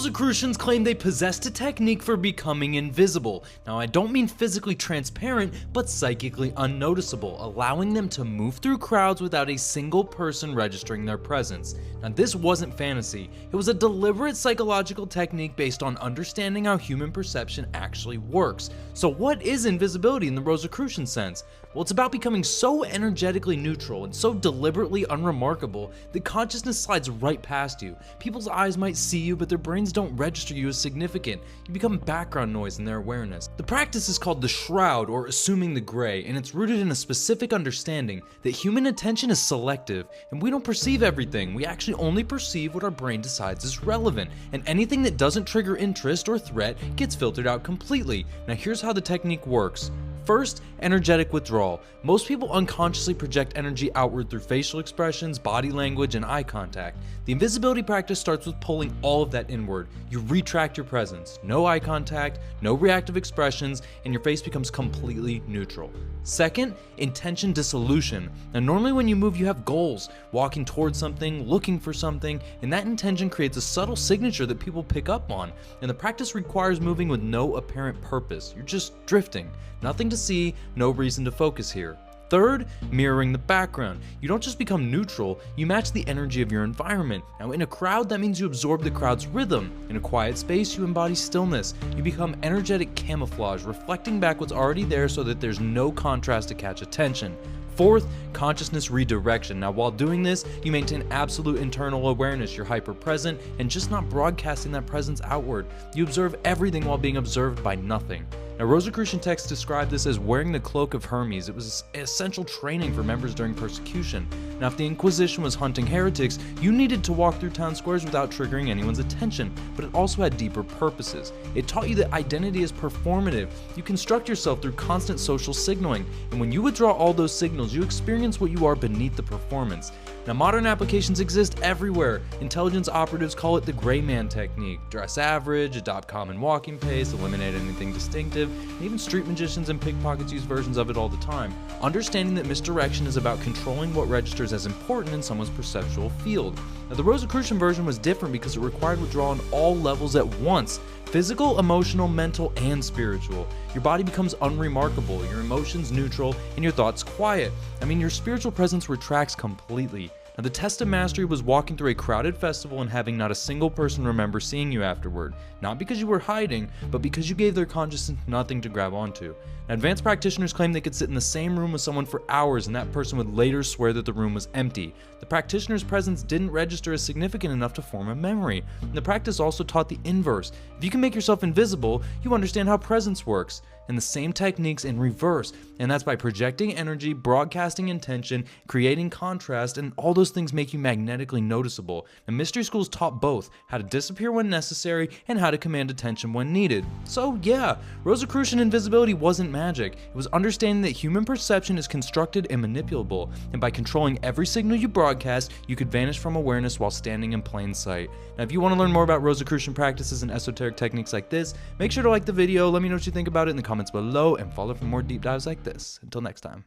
Rosicrucians claim they possessed a technique for becoming invisible. Now, I don't mean physically transparent, but psychically unnoticeable, allowing them to move through crowds without a single person registering their presence. Now, this wasn't fantasy. It was a deliberate psychological technique based on understanding how human perception actually works. So what is invisibility in the Rosicrucian sense? Well, it's about becoming so energetically neutral and so deliberately unremarkable that consciousness slides right past you. People's eyes might see you, but their brains don't register you as significant. You become background noise in their awareness. The practice is called the shroud, or assuming the gray, and it's rooted in a specific understanding that human attention is selective, and we don't perceive everything. We actually only perceive what our brain decides is relevant, and anything that doesn't trigger interest or threat gets filtered out completely. Now, here's how the technique works. First, energetic withdrawal. Most people unconsciously project energy outward through facial expressions, body language, and eye contact. The invisibility practice starts with pulling all of that inward. You retract your presence. No eye contact, no reactive expressions, and your face becomes completely neutral. Second, intention dissolution. Now, normally when you move, you have goals, walking towards something, looking for something, and that intention creates a subtle signature that people pick up on. And the practice requires moving with no apparent purpose. You're just drifting. Nothing to see, no reason to focus here. Third, mirroring the background. You don't just become neutral, you match the energy of your environment. Now, in a crowd, that means you absorb the crowd's rhythm. In a quiet space, you embody stillness. You become energetic camouflage, reflecting back what's already there so that there's no contrast to catch attention. Fourth, consciousness redirection. Now, while doing this, you maintain absolute internal awareness. You're hyper-present and just not broadcasting that presence outward. You observe everything while being observed by nothing. Now, Rosicrucian texts describe this as wearing the cloak of Hermes. It was essential training for members during persecution. Now, if the Inquisition was hunting heretics, you needed to walk through town squares without triggering anyone's attention, but it also had deeper purposes. It taught you that identity is performative. You construct yourself through constant social signaling, and when you withdraw all those signals, you experience what you are beneath the performance. Now, modern applications exist everywhere. Intelligence operatives call it the gray man technique. Dress average, adopt common walking pace, eliminate anything distinctive, and even street magicians and pickpockets use versions of it all the time. Understanding that misdirection is about controlling what registers as important in someone's perceptual field. Now, the Rosicrucian version was different because it required withdrawal on all levels at once. Physical, emotional, mental, and spiritual. Your body becomes unremarkable, your emotions neutral, and your thoughts quiet. Your spiritual presence retracts completely. Now, the test of mastery was walking through a crowded festival and having not a single person remember seeing you afterward. Not because you were hiding, but because you gave their consciousness nothing to grab onto. Now, advanced practitioners claim they could sit in the same room with someone for hours and that person would later swear that the room was empty. The practitioner's presence didn't register as significant enough to form a memory. And the practice also taught the inverse. If you can make yourself invisible, you understand how presence works. And the same techniques in reverse, and that's by projecting energy, broadcasting intention, creating contrast, and all those things make you magnetically noticeable. And mystery schools taught both, how to disappear when necessary and how to command attention when needed. So yeah, Rosicrucian invisibility wasn't magic. It was understanding that human perception is constructed and manipulable, and by controlling every signal you broadcast, you could vanish from awareness while standing in plain sight. Now, if you want to learn more about Rosicrucian practices and esoteric techniques like this, make sure to like the video, let me know what you think about it in the comments below, and follow for more deep dives like this. Until next time.